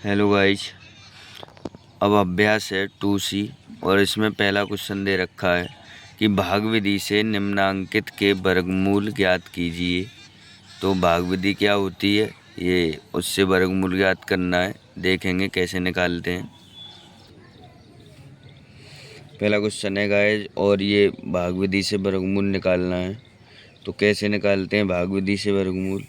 Hello guys, अब अभ्यास है 2C और इसमें पहला क्वेश्चन दे रखा है कि भाग विधि से निम्नांकित के वर्गमूल ज्ञात कीजिए। तो भाग विधि क्या होती है, ये उससे वर्गमूल ज्ञात करना है। देखेंगे कैसे निकालते हैं। पहला क्वेश्चन है गाइस, और ये भाग विधि से वर्गमूल निकालना है। तो कैसे निकालते हैं भाग विधि से वर्गमूल,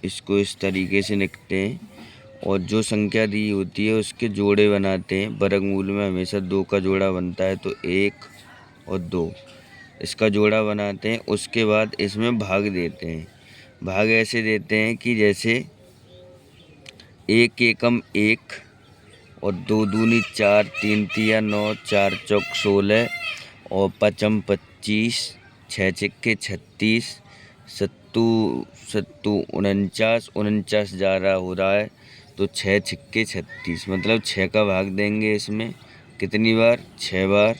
इसको इस तरीके से लिखते हैं और जो संख्या दी होती है उसके जोड़े बनाते हैं। वर्गमूल में हमेशा 2 का जोड़ा बनता है, तो 1 और 2 इसका जोड़ा बनाते हैं। उसके बाद इसमें भाग देते हैं। भाग ऐसे देते हैं कि जैसे 1 एकम 1 और 2 दूनी 4, 3 तिया 9, 4 चौक 16 और 5 25, 6 छिक्के 36, 7 7 49 49 जा रहा हो रहा है। तो 6 छिक्के 36, मतलब 6 का भाग देंगे इसमें कितनी बार, 6 बार।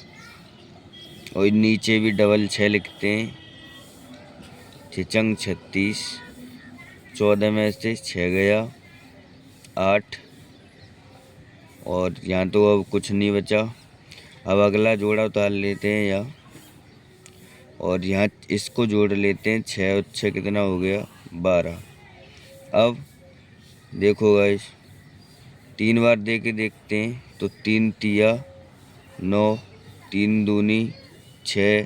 और नीचे भी डबल 6 लिखते हैं, 6 36, 14 में से 6 गया 8, और यहाँ तो अब कुछ नहीं बचा। अब अगला जोड़ा उतार लेते हैं यहाँ, और यहाँ इसको जोड़ लेते हैं। 6 और 6 कितना हो गया, 12। अब देखो गाइस, 3 बार दे के देखते हैं। तो 3 तिया 9, 3 दूनी 6,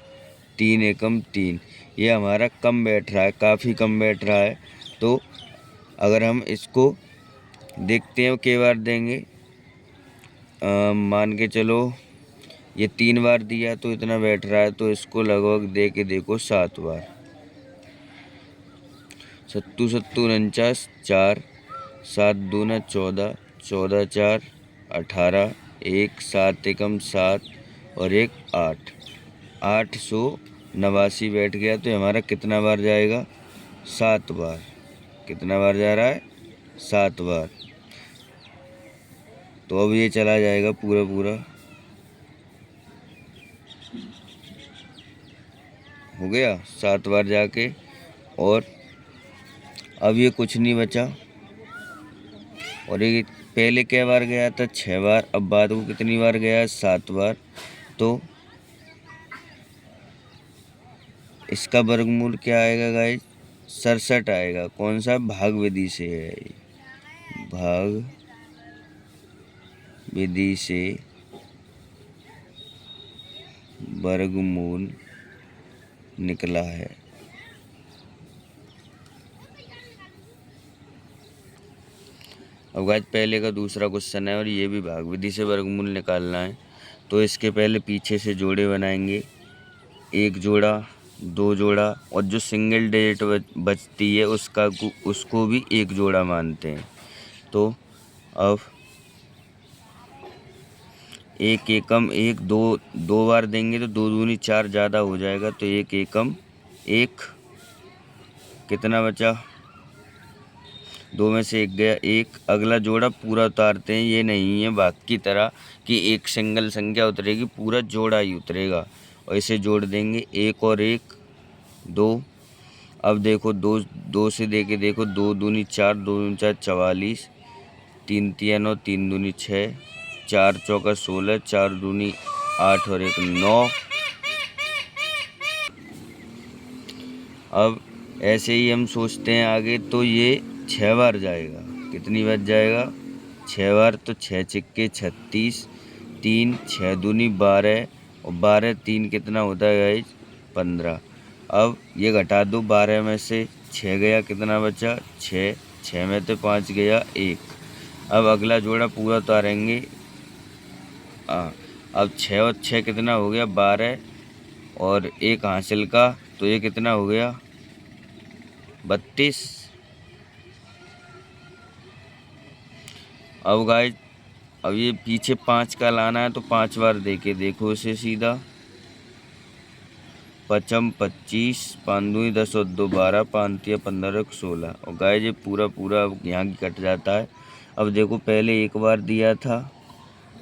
3 एकम 3। ये हमारा कम बैठ रहा है, काफ़ी कम बैठ रहा है। तो अगर हम इसको देखते हैं कई बार देंगे, मान के चलो ये 3 बार दिया तो इतना बैठ रहा है, तो इसको लगभग दे के देखो 7 बार। 7 7 49, 4 7 दूना 14, 14 4 18, 1 7 एकम 7 और 1 8, 889 बैठ गया। तो हमारा कितना बार जाएगा, 7 बार। कितना बार जा रहा है, 7 बार। तो अब ये चला जाएगा पूरा पूरा, हो गया 7 बार जाके। और अब ये कुछ नहीं बचा। और ये पहले क्या बार गया था, 6 बार। अब बाद को कितनी बार गया, 7 बार। तो इसका वर्गमूल क्या आएगा गाइस, 67 आएगा। कौन सा, भाग विधि से है, भाग विधि से वर्गमूल निकला है। अब गाइस पहले का दूसरा क्वेश्चन है और ये भी भाग विधि से वर्गमूल निकालना है। तो इसके पहले पीछे से जोड़े बनाएंगे, 1 जोड़ा 2 जोड़ा, और जो सिंगल डिजिट बचती है उसको भी 1 जोड़ा मानते हैं। तो अब 1 एकम 1, 2 बार देंगे तो 2 दूनी 4 ज़्यादा हो जाएगा। तो 1 एकम 1, कितना बचा, 2 में से 1 गया 1। अगला जोड़ा पूरा उतारते हैं, ये नहीं है भाग की तरह कि एक सिंगल संख्या उतरेगी, पूरा जोड़ा ही उतरेगा। और इसे जोड़ देंगे, 1 और 1 2। अब देखो 2 से दे के देखो, 2 दूनी 4, 2 दूनी 4 44, 3 तिया 9, 3 दूनी 6, 4 चौका 16, 4 दूनी 8 और 1 9। अब ऐसे ही हम सोचते हैं आगे, तो ये 6 बार जाएगा। कितनी बार जाएगा, 6 बार। तो 6 छिक्के 36, 3 6 दूनी 12 और 12 3 कितना होता है गाइस, 15। अब ये घटा दो, 12 में से 6 गया, कितना बचा, 6, 6 में तो 5 गया 1। अब अगला जोड़ा पूरा उतारेंगे। अब 6 और 6 कितना हो गया, 12 और 1 हासिल का, तो ये कितना हो गया, 32। अब गाइस, अब ये पीछे 5 का लाना है, तो 5 बार देके देखो इसे सीधा। 5 25, 5 दूनी 10 और 2 12, 5 तिया 15 16। और गाइस ये पूरा पूरा यहाँ की कट जाता है। अब देखो पहले 1 बार दिया था,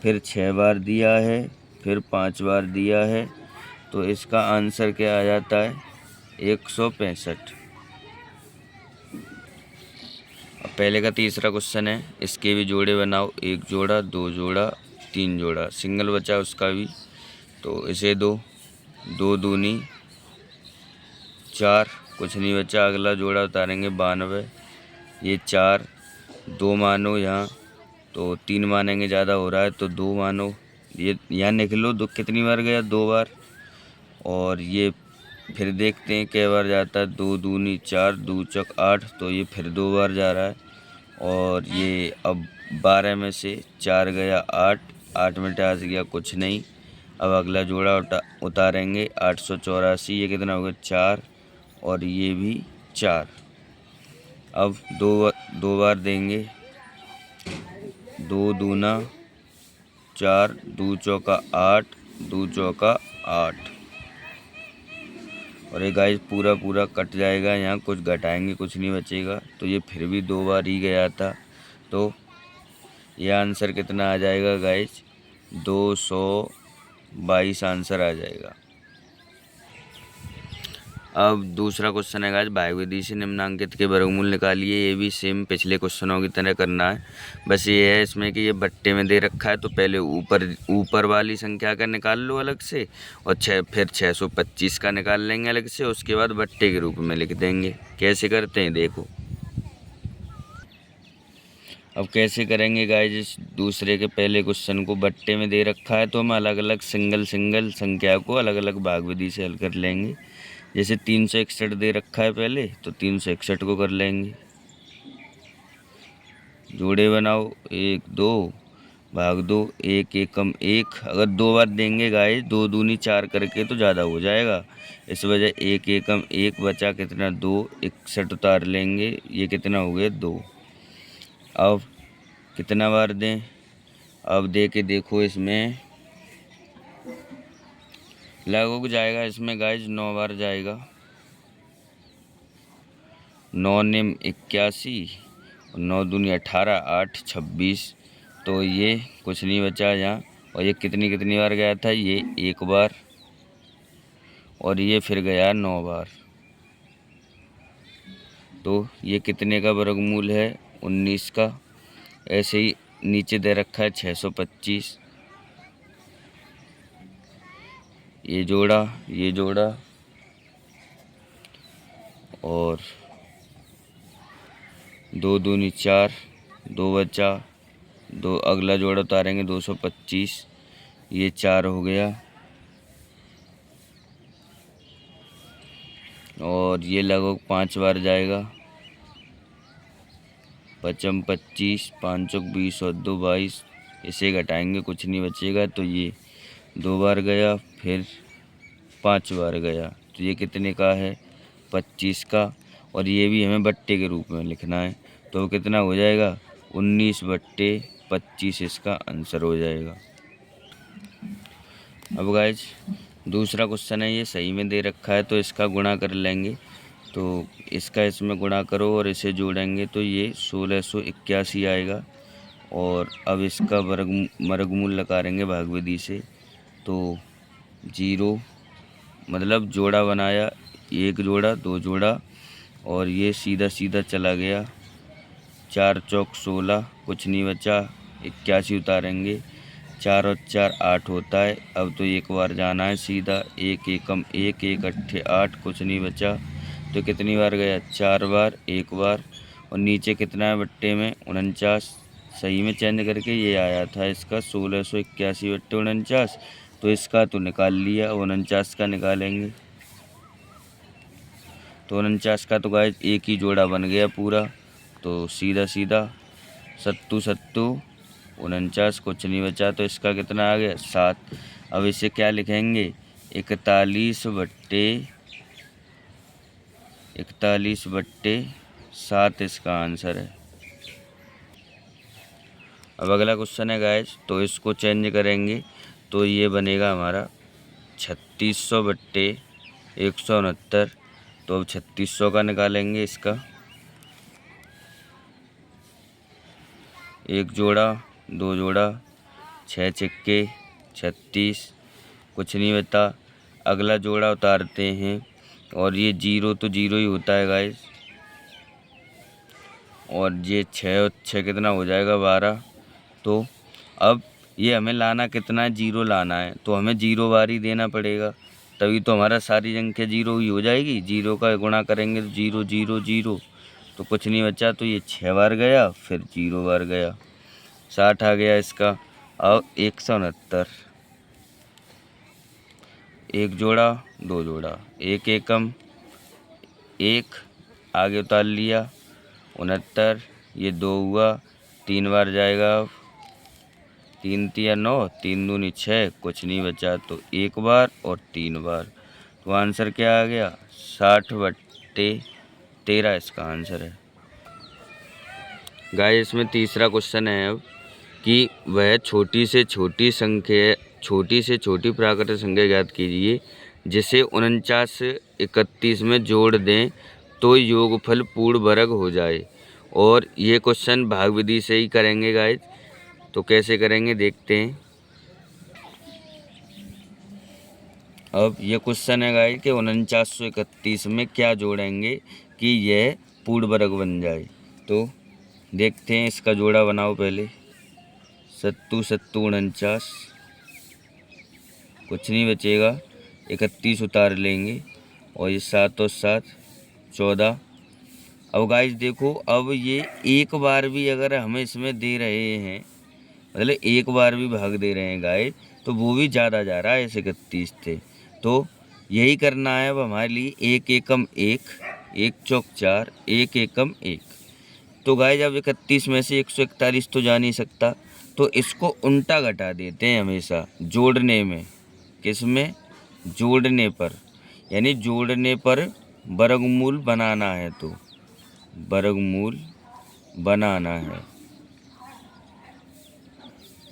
फिर 6 बार दिया है, फिर 5 बार दिया है। तो इसका आंसर क्या आ जाता है, 165। अब पहले का तीसरा क्वेश्चन है, इसके भी जोड़े बनाओ। एक जोड़ा, दो जोड़ा, तीन जोड़ा, सिंगल बचा उसका भी, तो इसे दो, दो दूनी चार, कुछ नहीं बचा। अगला जोड़ा उतारेंगे 92, ये चार, दो मानो यहाँ, तो तीन मानेंगे ज़्यादा हो रहा है तो दो मानो। ये यहाँ निकलो, दो कितनी बार गया, दो बार। और ये फिर देखते हैं कै बार जाता है, दो दूनी चार, दो चौक आठ, तो ये फिर दो बार जा रहा है। और ये अब 12 में से चार गया आठ, आठ में टास गया कुछ नहीं। अब अगला जोड़ा उतारेंगे 884, ये कितना हो गया, चार, और ये भी चार। अब दो बार देंगे, दो दूना चार, दो चौका आठ, दो चौका आठ। और ये गाइस पूरा पूरा कट जाएगा, यहाँ कुछ घटाएंगे कुछ नहीं बचेगा, तो ये फिर भी दो बार ही गया था। तो ये आंसर कितना आ जाएगा गाइस, 222 आंसर आ जाएगा। अब दूसरा क्वेश्चन है गाइस, भाज्य विधि से निम्नांकित के वर्गमूल निकालिए। ये भी सेम पिछले क्वेश्चनों की तरह करना है, बस ये है इसमें कि ये बट्टे में दे रखा है, तो पहले ऊपर वाली संख्या का निकाल लो अलग से, और फिर 625 का निकाल लेंगे अलग से, उसके बाद बट्टे के रूप में लिख देंगे। कैसे करते हैं देखो। अब कैसे करेंगे गाइस, इस दूसरे के पहले क्वेश्चन को बट्टे में दे रखा है, तो हम अलग अलग सिंगल संख्या को अलग अलग भाग विधि से हल कर लेंगे। जैसे 361 दे रखा है पहले, तो 361 को कर लेंगे। जोड़े बनाओ, एक दो भाग दो, एक एकम एक। अगर दो बार देंगे गाइस, दो दूनी चार करके तो ज़्यादा हो जाएगा, इस वजह एक एकम एक बचा कितना, 2, 61 उतार लेंगे, ये कितना हो गया, 2। अब कितना बार दें, अब दे के देखो, इसमें लगभग जाएगा, इसमें गाइस 9 बार जाएगा। 9 निम 81, और 9 दूनी 18, 8 26, तो ये कुछ नहीं बचा यहाँ। और ये कितनी बार गया था, ये एक बार, और ये फिर गया 9 बार। तो ये कितने का वर्गमूल है, 19 का। ऐसे ही नीचे दे रखा है 625, ये जोड़ा, और दो दूनी चार, दो बचा, दो अगला जोड़ा उतारेंगे 225, ये 4 हो गया। और ये लगभग 5 बार जाएगा, पचम 25, 5 चौक 20 और 2 22, इसे घटाएंगे कुछ नहीं बचेगा, तो ये 2 बार गया, फिर 5 बार गया, तो ये कितने का है, 25 का। और ये भी हमें बट्टे के रूप में लिखना है, तो कितना हो जाएगा, 19/25 इसका आंसर हो जाएगा। अब गाइज दूसरा क्वेश्चन है, ये सही में दे रखा है, तो इसका गुणा कर लेंगे। तो इसका इसमें गुणा करो और इसे जोड़ेंगे, तो ये 1681 आएगा। और अब इसका वर्गमूल निकालेंगे भाग विधि से, तो 0 मतलब जोड़ा बनाया, एक जोड़ा, दो जोड़ा, और ये सीधा सीधा चला गया, 4 चौक 16, कुछ नहीं बचा, 81 उतारेंगे, 4 और 4 8 होता है। अब तो एक बार जाना है सीधा, एक एकम एक, एक अट्ठे 8, कुछ नहीं बचा, तो कितनी बार गया, 4 बार, एक बार। और नीचे कितना है बट्टे में, 49, सही में चेंज करके ये आया था इसका 1681/49, तो इसका तो निकाल लिया, 49 का निकालेंगे, तो 49 का तो गाइस एक ही जोड़ा बन गया पूरा, तो सीधा सीधा सत्तू 49, कुछ नहीं बचा, तो इसका कितना आ गया, 7। अब इसे क्या लिखेंगे, 41/7 इसका आंसर है। अब अगला क्वेश्चन है गाइस, तो इसको चेंज करेंगे, तो ये बनेगा हमारा 3600/169। तो अब 3600 का निकालेंगे, इसका एक जोड़ा, दो जोड़ा, 6 छक्के 36, कुछ नहीं बता। अगला जोड़ा उतारते हैं, और ये 0 तो 0 ही होता है गाइस, और ये 6 और 6 कितना हो जाएगा 12। तो अब ये हमें लाना कितना है, 0 लाना है, तो हमें 0 बार ही देना पड़ेगा, तभी तो हमारा सारी संख्या 0 ही हो जाएगी। 0 का गुणा करेंगे तो 0 0 0, तो कुछ नहीं बचा, तो ये 6 बार गया, फिर 0 बार गया, 60 आ गया इसका। अब 169, एक जोड़ा, दो जोड़ा, एक एकम, एक आगे उतार लिया, 69, ये 2 हुआ, 3 बार जाएगा। अब 3 तिया 9, 3 दूनी 6, कुछ नहीं बचा, तो 1 बार और 3 बार। तो आंसर क्या आ गया, 60/13 इसका आंसर है। गाइस इसमें तीसरा क्वेश्चन है अब कि वह छोटी से छोटी प्राकृतिक संख्या ज्ञात कीजिए जिसे 49 31 में जोड़ दें तो योगफल पूर्ण वर्ग हो जाए। और ये क्वेश्चन भाग विधि से ही करेंगे गाइस, तो कैसे करेंगे देखते हैं। अब ये क्वेश्चन है गाइस कि 4931 में क्या जोड़ेंगे कि यह पूर्ण वर्ग बन जाए। तो देखते हैं, इसका जोड़ा बनाओ पहले। 7 7 49, कुछ नहीं बचेगा, 31 उतार लेंगे, और ये 7 और 7 14। अब गाइस देखो, अब ये एक बार भी अगर हमें इसमें दे रहे हैं, मतलब एक बार भी भाग दे रहे हैं गाइस, तो वो भी ज़्यादा जा रहा है, ऐसे 31 थे। तो यही करना है अब हमारे लिए, एक एकम एक, एक चौक 4, एक एकम एक। तो गाइस अब 31 में से 141 तो जा नहीं सकता, तो इसको उल्टा घटा देते हैं हमेशा जोड़ने में। किस में, जोड़ने पर, यानी जोड़ने पर वर्गमूल बनाना है, तो वर्गमूल बनाना है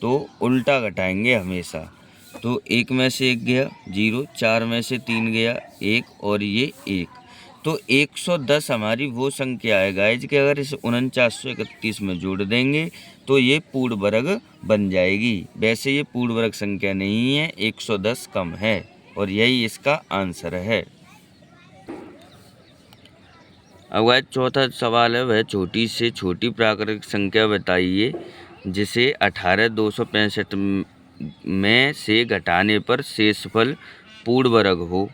तो उल्टा घटाएंगे हमेशा। तो 1 में से 1 गया 0, 4 में से 3 गया 1, और ये 1। तो 110 हमारी वो संख्या है गाइज कि अगर इसे 4931 में जोड़ देंगे तो ये पूर्ण वर्ग बन जाएगी। वैसे ये पूर्ण वर्ग संख्या नहीं है, 110 कम है, और यही इसका आंसर है। अब गाइज चौथा सवाल है, वह छोटी से छोटी प्राकृतिक संख्या बताइए जिसे 18,265 में से घटाने पर शेषफल पूर्ण वर्ग हो।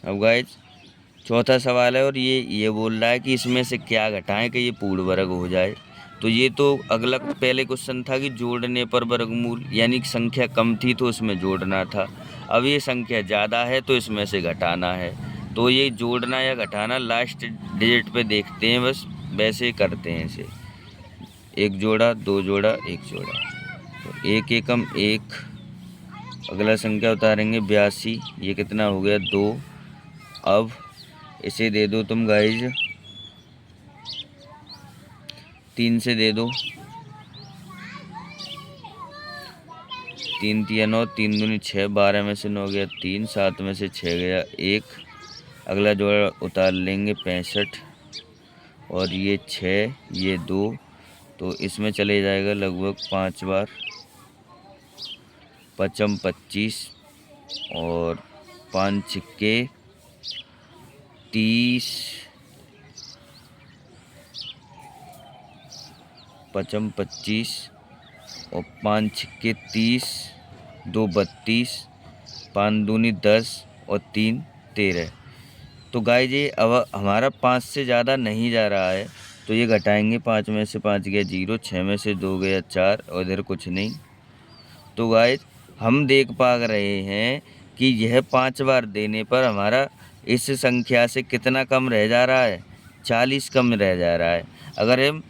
अब गाइज चौथा सवाल है और ये बोल रहा है कि इसमें से क्या घटाएं कि ये पूर्ण वर्ग हो जाए। तो ये तो अगला पहले क्वेश्चन था कि जोड़ने पर वर्गमूल, यानी संख्या कम थी तो उसमें जोड़ना था। अब ये संख्या ज़्यादा है तो इसमें से घटाना है। तो ये जोड़ना या घटाना लास्ट डिजिट पे देखते हैं, बस वैसे करते हैं इसे। एक जोड़ा, दो जोड़ा, एक जोड़ा, तो एक एकम एक। अगला संख्या उतारेंगे 82, ये कितना हो गया 2। अब इसे दे दो तुम गाइज 3 से दे दो, 3 तिया 9, 3 दूनी 6, 12 में से 9 गया 3, 7 में से 6 गया 1। अगला जोड़ा उतार लेंगे 65, और ये 6 ये 2, तो इसमें चले जाएगा लगभग 5 बार। 5 25, और 5 छिक्के 30, 5 25, और 5 छिक्के 30, 2 32, 5 दूनी 10, और 3 13। तो गाइस ये अब हमारा 5 से ज़्यादा नहीं जा रहा है, तो ये घटाएंगे। 5 में से 5 गया 0, 6 में से 2 गया 4, और इधर कुछ नहीं। तो गाइस हम देख पा रहे हैं कि यह 5 बार देने पर हमारा इस संख्या से कितना कम रह जा रहा है, 40 कम रह जा रहा है। अगर हम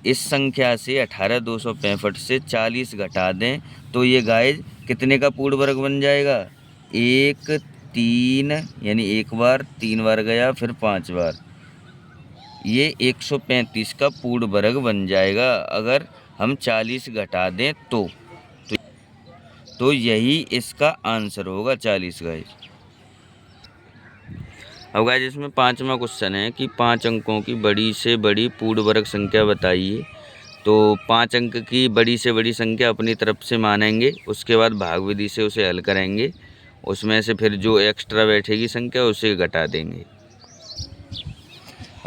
इस संख्या से 18,265 से 40 घटा दें तो ये गाइस कितने का पूर्ण वर्ग बन जाएगा, 1 3, यानी एक बार 3 बार गया, फिर 5 बार, ये 135 का पूर्ण वर्ग बन जाएगा अगर हम 40 घटा दें तो यही इसका आंसर होगा 40 गाइस। अब गाइस इसमें 5वां क्वेश्चन है कि 5 अंकों की बड़ी से बड़ी पूर्ण वर्ग संख्या बताइए। तो 5 अंक की बड़ी से बड़ी संख्या अपनी तरफ से मानेंगे, उसके बाद भाग विधि से उसे हल करेंगे, उसमें से फिर जो एक्स्ट्रा बैठेगी संख्या उसे घटा देंगे।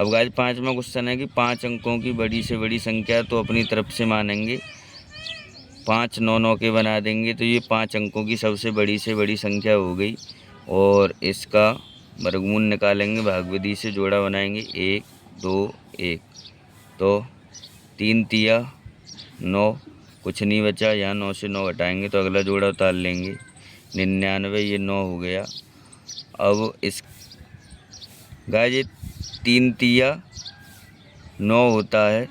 अब गाइस 5वां क्वेश्चन है कि 5 अंकों की बड़ी से बड़ी संख्या तो अपनी तरफ से मानेंगे, 5 9 9 के बना देंगे, तो ये 5 अंकों की सबसे बड़ी से बड़ी संख्या हो गई। और इसका वर्गमूल निकालेंगे, भाग विधि से जोड़ा बनाएंगे 1 2 1, तो 3 तिया 9, कुछ नहीं बचा, यहाँ 9 से 9 घटाएंगे तो अगला जोड़ा उतार लेंगे 99, ये 9 हो गया। अब इस गाइस ये 3 तिया 9 होता है,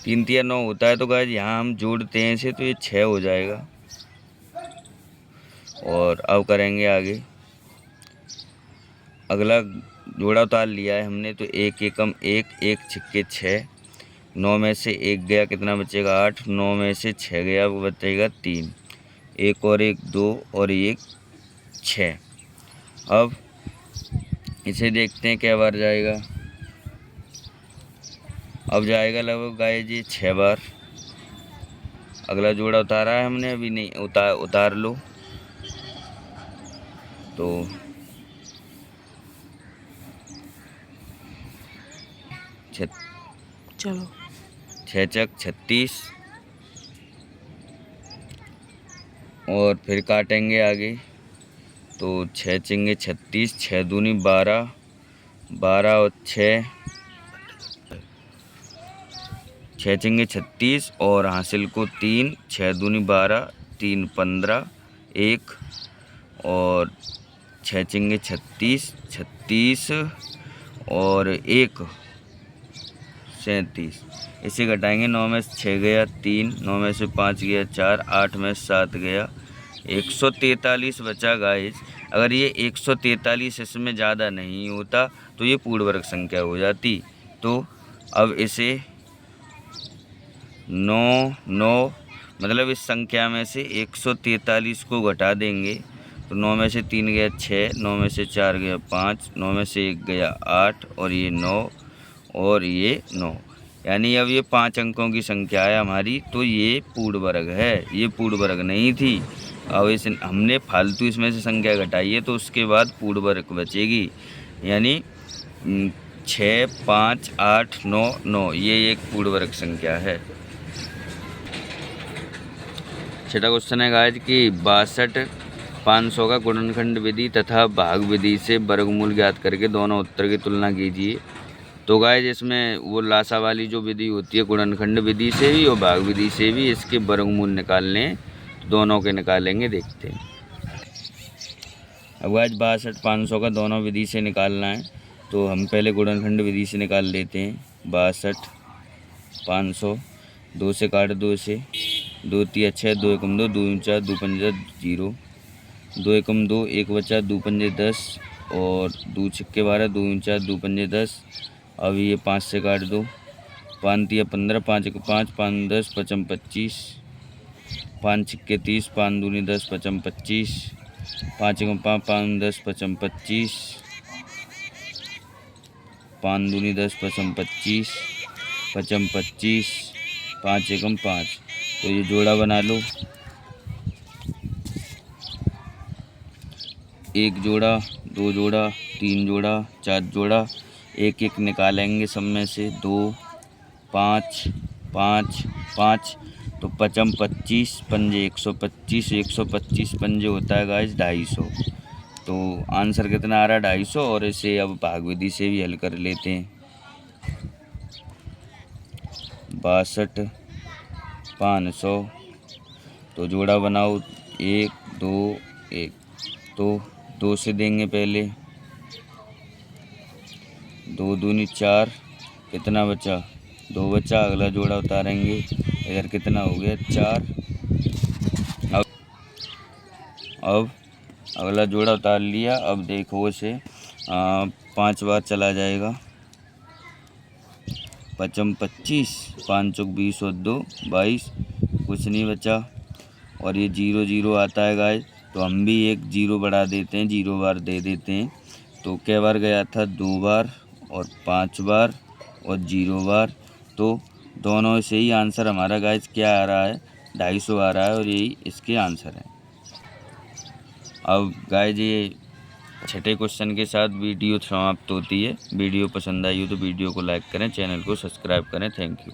3 तिया 9 होता है, तो गाइस यहाँ हम जोड़ते हैं इसे तो ये 6 हो जाएगा। और अब करेंगे आगे, अगला जोड़ा उतार लिया है हमने, तो 1 एकम 1, 1 छिक्के 6, 9 में से 1 गया, कितना बचेगा 8, 9 में से 6 गया, वो बचेगा 3, 1 और 1 2 और 1 6। अब इसे देखते हैं क्या बार जाएगा। अब जाएगा लगभग गाइस जी 6 बार। अगला जोड़ा उतारा है हमने, अभी नहीं उतार लो, तो चलो 6 चक 36, और फिर काटेंगे आगे, तो 6 चिंगे 36, 6 दूनी 12, 12 और 6 चिंगे 36, और हासिल को 3, 6 दूनी 12, 3 15, 1 और 6 चिंगे 36, 36 और 1 37। इसे घटाएंगे, 9 में से 6 गया 3, 9 में से 5 गया 4, 8 में से 7 गया 143 बचा गाइस। अगर ये 143 इसमें ज़्यादा नहीं होता तो ये पूर्ण वर्ग संख्या हो जाती। तो अब इसे 9 9 मतलब इस संख्या में से 143 को घटा देंगे, तो 9 में से 3 गया 6, 9 में से 4 गया 5, 9 में से 1 गया 8 और ये 9 और ये 9, यानी अब ये 5 अंकों की संख्या है हमारी, तो ये पूर्ण वर्ग है, ये पूर्ण वर्ग नहीं थी। अब इस हमने फालतू इसमें से संख्या घटाई है, तो उसके बाद पूर्ण वर्ग बचेगी, यानी 6 5 8 9 9, ये एक पूर्ण वर्ग संख्या है। छठा क्वेश्चन है गाइस कि 62 500 का गुणनखंड विधि तथा भाग विधि से वर्गमूल ज्ञात करके दोनों उत्तर की तुलना कीजिए। तो गाइस इसमें वो लासा वाली जो विधि होती है गुणनखंड विधि से भी और भाग विधि से भी इसके वर्गमूल निकालने, दोनों के निकालेंगे, देखते हैं। अब गाइस 62 500 का दोनों विधि से निकालना है, तो हम पहले गुणनखंड विधि से निकाल लेते हैं। 62 500, 2 से काट, 2 से 2 तिया 6, 2 एकम 2, 2 4 2 पंजे 0, 2 एकम 2, 1 बचा, 2 पंजे 10 और 2 छिक्के 12, 2 4 2 पंजे 10। अब ये 5 से काट दो, 5 तिया 15, 5 एक 5, 5 10 पचम 25, 5 छिक्के 30, 5 दूनी 10 पचम 25, 5 एकम 5, 5 10 पचम 25, 5 दूनी 10 पचम 25, पचम 25, 5 एकम 5। तो ये जोड़ा बना लो, एक जोड़ा, 2 जोड़ा, 3 जोड़ा, 4 जोड़ा, एक एक निकालेंगे सब में से, 2 5 5 5, तो पचम 25 पंजे 125, 125 पंजे होता है गाइस 250। तो आंसर कितना आ रहा है 250, और इसे अब भाग विधि से भी हल कर लेते हैं। 62 500, तो जोड़ा बनाओ 1 2 1, तो 2 से देंगे पहले, 2 दूनी 4, कितना बचा 2 बचा, अगला जोड़ा उतारेंगे, इधर कितना हो गया 4। अब अगला जोड़ा उतार लिया, अब देखो इसे 5 बार चला जाएगा, पचम 25, 5 चौक 20 और 2 22, कुछ नहीं बचा, और ये 0 0 आता है गाइस, तो हम भी एक 0 बढ़ा देते हैं, 0 बार दे देते हैं। तो कै बार गया था 2 बार और 5 बार और 0 बार, तो दोनों से ही आंसर हमारा गाइस क्या आ रहा है 250 आ रहा है, और यही इसके आंसर है। अब गाइस ये छठे क्वेश्चन के साथ वीडियो समाप्त होती है। वीडियो पसंद आई हो तो वीडियो को लाइक करें, चैनल को सब्सक्राइब करें। Thank you.